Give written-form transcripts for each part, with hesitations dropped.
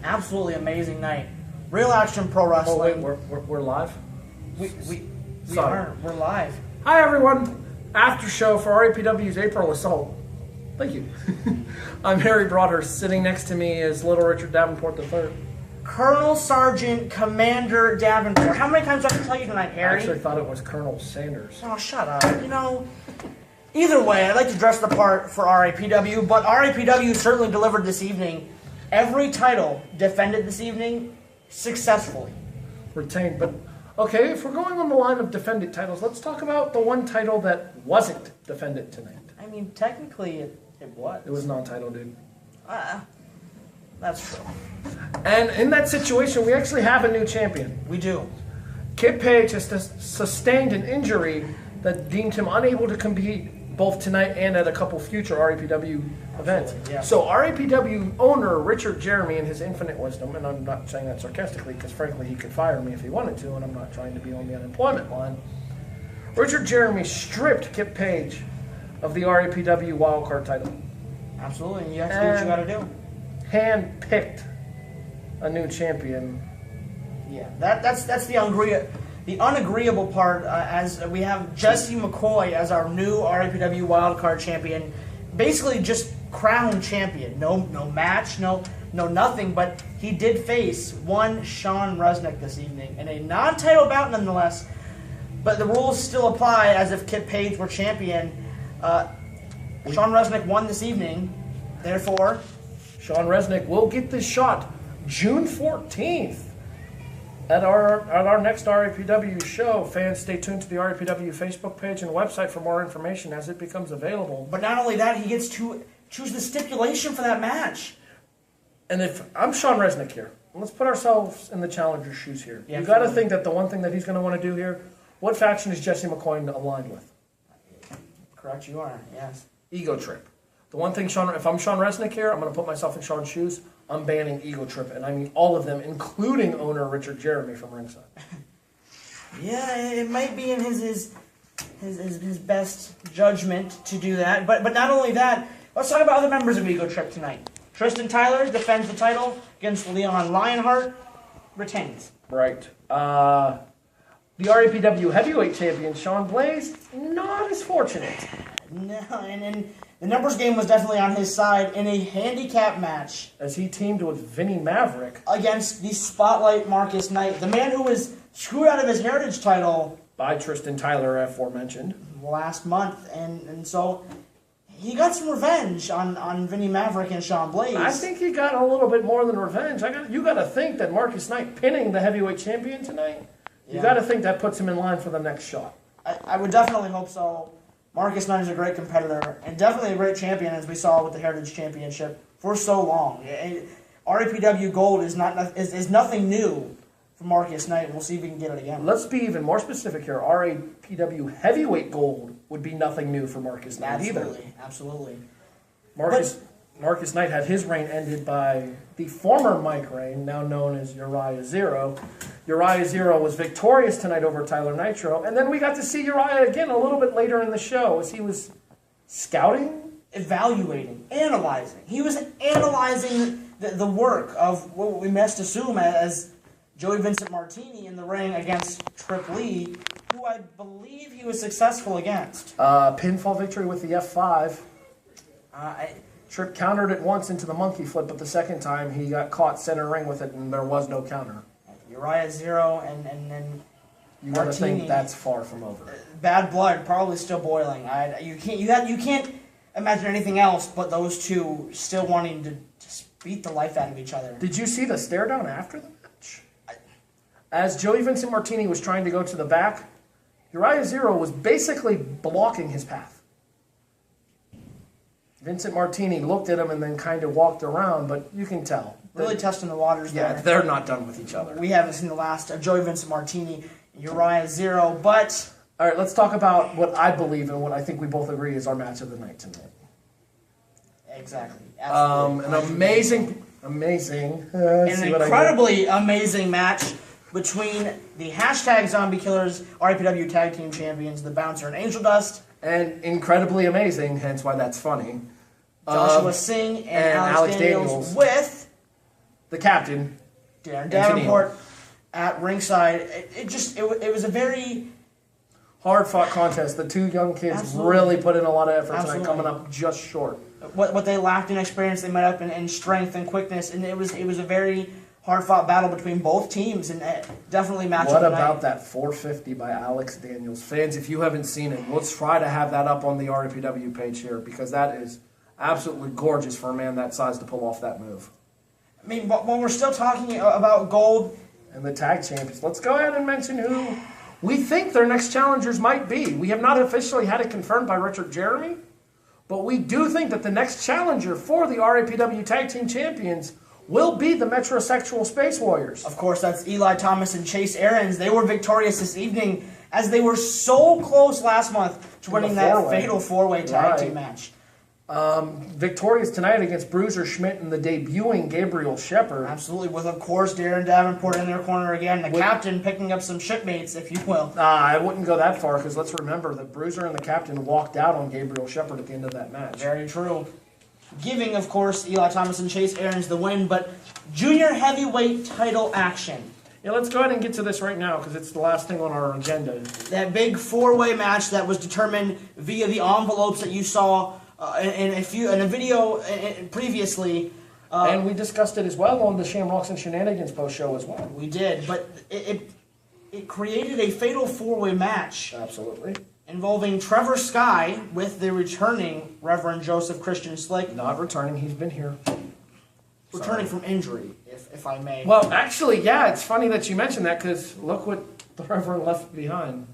Absolutely amazing night. Real Action Pro Wrestling. Oh, wait, we're live? We are. We're live. Hi, everyone. After show for RAPW's April Assault. Thank you. I'm Harry Broadhurst. Sitting next to me is Little Richard Davenport III. Colonel Sergeant Commander Davenport. How many times do I have to tell you tonight, Harry? I actually thought it was Colonel Sanders. Oh, shut up. Either way, I'd like to dress the part for RAPW, but RAPW certainly delivered this evening. Every title defended this evening successfully. Retained, but okay, if we're going on the line of defended titles, let's talk about the one title that wasn't defended tonight. I mean, technically, it was. It was non-title, dude. That's true. And in that situation, we actually have a new champion. We do. Kit Page has sustained an injury that deemed him unable to compete both tonight and at a couple future RAPW events. Yeah. So RAPW owner Richard Jeremy, in his infinite wisdom, and I'm not saying that sarcastically because frankly he could fire me if he wanted to, and I'm not trying to be on the unemployment line. Richard Jeremy stripped Kit Page of the RAPW wildcard title. Absolutely, and you have to do what you got to do. Hand-picked a new champion. Yeah, that's the unagreeable part, as we have Jesse McCoy as our new RAPW wildcard champion, basically just crowned champion. No match, no nothing, but he did face one Sean Resnick this evening in a non-title bout nonetheless, but the rules still apply as if Kit Page were champion. Sean Resnick won this evening, therefore Sean Resnick will get this shot June 14th. At our next RAPW show. Fans, stay tuned to the RAPW Facebook page and website for more information as it becomes available. But not only that, he gets to choose the stipulation for that match. And if I'm Sean Resnick here, let's put ourselves in the challenger's shoes here. Yeah, you got to think that the one thing that he's going to want to do here, what faction is Jesse McCoy aligned with? Correct, you are. Yes. Ego Trip. The one thing, if I'm Sean Resnick here, I'm going to put myself in Sean's shoes. I'm banning Ego Trip, and I mean all of them, including owner Richard Jeremy from ringside. Yeah, it might be in his best judgment to do that. But not only that, let's talk about other members of Ego Trip tonight. Tristan Tyler defends the title against Leon Lionheart, retains. Right. The RAPW heavyweight champion, Sean Blaze, not as fortunate. No, and the numbers game was definitely on his side in a handicap match. As he teamed with Vinnie Maverick. Against the Spotlight Marcus Knight, the man who was screwed out of his Heritage title. By Tristan Tyler, aforementioned. Last month. And so he got some revenge on Vinnie Maverick and Sean Blaze. I think he got a little bit more than revenge. You got to think that Marcus Knight pinning the heavyweight champion tonight, you got to think that puts him in line for the next shot. I would definitely hope so. Marcus Knight is a great competitor and definitely a great champion, as we saw with the Heritage Championship for so long. RAPW Gold is nothing new for Marcus Knight, and we'll see if we can get it again. Let's be even more specific here. RAPW Heavyweight Gold would be nothing new for Marcus Knight either. Absolutely. Marcus Knight had his reign ended by the former Mike Reign, now known as Uriah Zero. Uriah Zero was victorious tonight over Tyler Nitro, and then we got to see Uriah again a little bit later in the show as he was scouting? Evaluating, analyzing. He was analyzing the work of what we must assume as Joey Vincent Martini in the ring against Trip Lee, who I believe he was successful against. Pinfall victory with the F5. Trip countered it once into the monkey flip, but the second time he got caught center ring with it, and there was no counter. Uriah Zero and then you got to think that's far from over. Bad blood, probably still boiling. You can't imagine anything else but those two still wanting to just beat the life out of each other. Did you see the stare down after the match? As Joey Vincent Martini was trying to go to the back, Uriah Zero was basically blocking his path. Vincent Martini looked at him and then kind of walked around, but you can tell. Really testing the waters there. Yeah, they're not done with each other. We haven't seen the last of Joey Vincent Martini, Uriah Zero, but... All right, let's talk about what I believe and what I think we both agree is our match of the night tonight. Exactly. An amazing, an incredibly amazing match between the hashtag Zombie Killers, RAPW Tag Team Champions, the Bouncer and Angel Dust. And incredibly amazing, hence why that's funny. Joshua Singh and Alex Daniels with the captain, Davenport at ringside. It was a very hard-fought contest. The two young kids really put in a lot of effort tonight, coming up just short. What they lacked in experience, they met up in strength and quickness, and it was a very hard-fought battle between both teams, and definitely matched up. What about that 450 by Alex Daniels? Fans, if you haven't seen it, let's try to have that up on the RAPW page here, because that is absolutely gorgeous for a man that size to pull off that move. I mean, when we're still talking about gold and the tag champions, let's go ahead and mention who we think their next challengers might be. We have not officially had it confirmed by Richard Jeremy, but we do think that the next challenger for the RAPW Tag Team Champions will be the Metrosexual Space Warriors. Of course, that's Eli Thomas and Chase Aarons. They were victorious this evening, as they were so close last month to winning that fatal four-way tag team match. Victorious tonight against Bruiser Schmidt and the debuting Gabriel Shepard. Absolutely, with, of course, Darren Davenport in their corner again. The captain picking up some shipmates, if you will. I wouldn't go that far, because let's remember that Bruiser and the captain walked out on Gabriel Shepard at the end of that match. Very true. Giving, of course, Eli Thomas and Chase Aarons the win, but junior heavyweight title action. Yeah, let's go ahead and get to this right now, because it's the last thing on our agenda. That big four-way match that was determined via the envelopes that you saw in a video previously. And we discussed it as well on the Shamrocks and Shenanigans post-show as well. We did, but it created a fatal four-way match. Absolutely. Involving Trevor Sky with the returning Reverend Joseph Christian Slick. Not returning, he's been here. Returning from injury, if I may. Well, actually, yeah, it's funny that you mentioned that, because look what the Reverend left behind.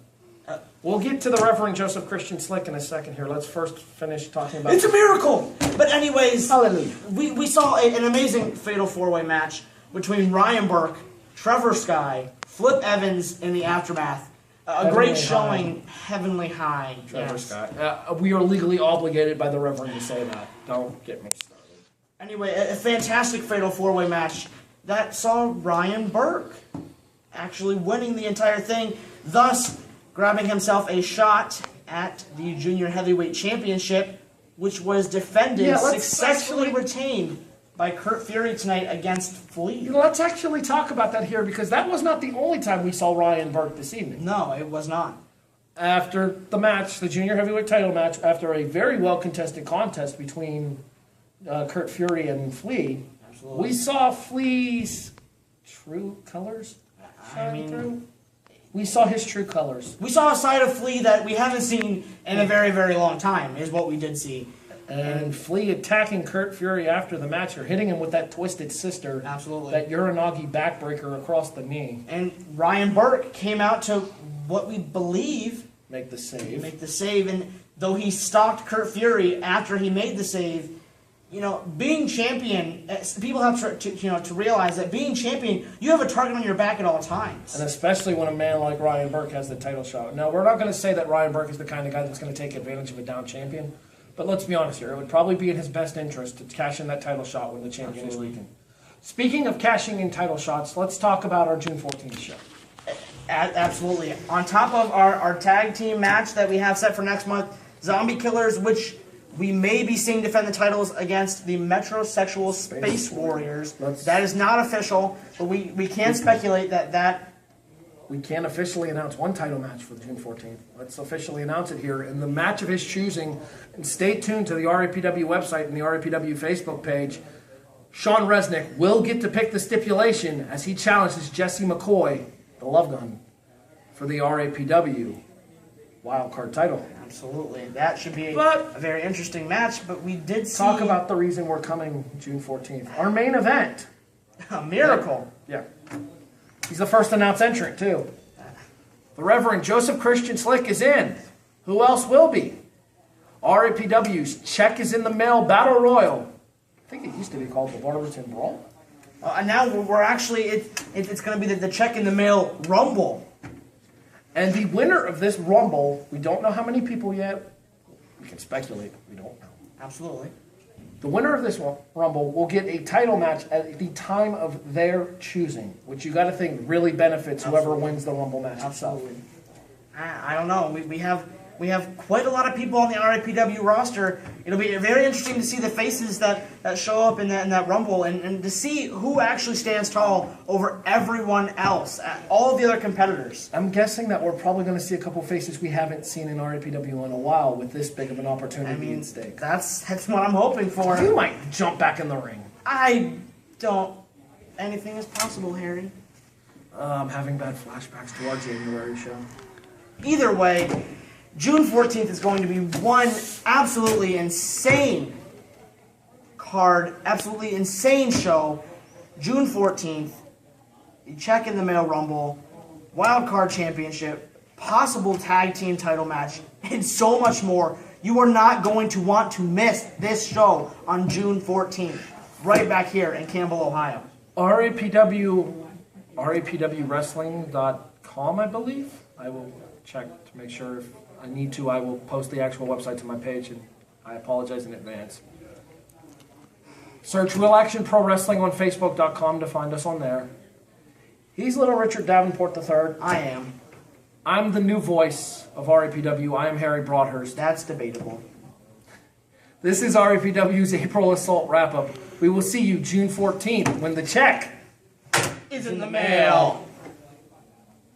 We'll get to the Reverend Joseph Christian Slick in a second here. Let's first finish talking about... It's a miracle! But anyways, hallelujah. We saw an amazing fatal four-way match between Ryan Burke, Trevor Sky, Flip Evans in the aftermath. A great showing, Heavenly High. Trevor Sky. We are legally obligated by the Reverend to say that. Don't get me started. Anyway, a fantastic fatal four-way match that saw Ryan Burke actually winning the entire thing, thus grabbing himself a shot at the Junior Heavyweight Championship, which was defended, successfully retained by Kurt Fury tonight against Flea. Let's actually talk about that here, because that was not the only time we saw Ryan Burke this evening. No, it was not. After the match, the Junior Heavyweight title match, after a very well-contested contest between Kurt Fury and Flea, we saw Flea's true colors shine through. We saw his true colors. We saw a side of Flea that we haven't seen in a very, very long time, is what we did see. And Flea attacking Kurt Fury after the match, or hitting him with that Twisted Sister. Absolutely. That Uranagi backbreaker across the knee. And Ryan Burke came out to what we believe... Make the save. And though he stalked Kurt Fury after he made the save, you know, being champion, people have to realize that being champion, you have a target on your back at all times. And especially when a man like Ryan Burke has the title shot. Now, we're not going to say that Ryan Burke is the kind of guy that's going to take advantage of a down champion, but let's be honest here. It would probably be in his best interest to cash in that title shot when the champion is weakened. Speaking of cashing in title shots, let's talk about our June 14th show. Absolutely. On top of our tag team match that we have set for next month, Zombie Killers, which we may be seeing defend the titles against the Metrosexual Space Warriors. That is not official, but we can speculate that... We can officially announce one title match for June 14th. Let's officially announce it here in the match of his choosing. And stay tuned to the RAPW website and the RAPW Facebook page. Sean Resnick will get to pick the stipulation as he challenges Jesse McCoy, the Love Gun, for the RAPW wildcard title. Absolutely. That should be a very interesting match, but we did see... Talk about the reason we're coming June 14th. Our main event. A miracle. Yeah. He's the first announced entrant, too. The Reverend Joseph Christian Slick is in. Who else will be? RAPW's Check is in the Mail Battle Royal. I think it used to be called the Barberton Brawl. And now we're actually... It's going to be the Check in the Mail Rumble. And the winner of this Rumble, we don't know how many people yet. We can speculate. We don't know. Absolutely. The winner of this Rumble will get a title match at the time of their choosing, which you got to think really benefits whoever wins the Rumble match. Absolutely. I don't know. We have We have quite a lot of people on the RAPW roster. It'll be very interesting to see the faces that show up in that Rumble and to see who actually stands tall over everyone else, all of the other competitors. I'm guessing that we're probably going to see a couple faces we haven't seen in RAPW in a while with this big of an opportunity at stake. That's what I'm hoping for. You might jump back in the ring. I don't. Anything is possible, Harry. I'm having bad flashbacks to our January show. Either way, June 14th is going to be one absolutely insane card, absolutely insane show. June 14th, you check in the mail Rumble, Wild Card Championship, possible tag team title match, and so much more. You are not going to want to miss this show on June 14th, right back here in Campbell, Ohio. RAPWWrestling.com, I believe. I will check to make sure if I need to. I will post the actual website to my page, and I apologize in advance. Search Real Action Pro Wrestling on Facebook.com to find us on there. He's Little Richard Davenport III. I am. I'm the new voice of RAPW. I am Harry Broadhurst. That's debatable. This is RAPW's April Assault Wrap-Up. We will see you June 14th when the check is in the mail.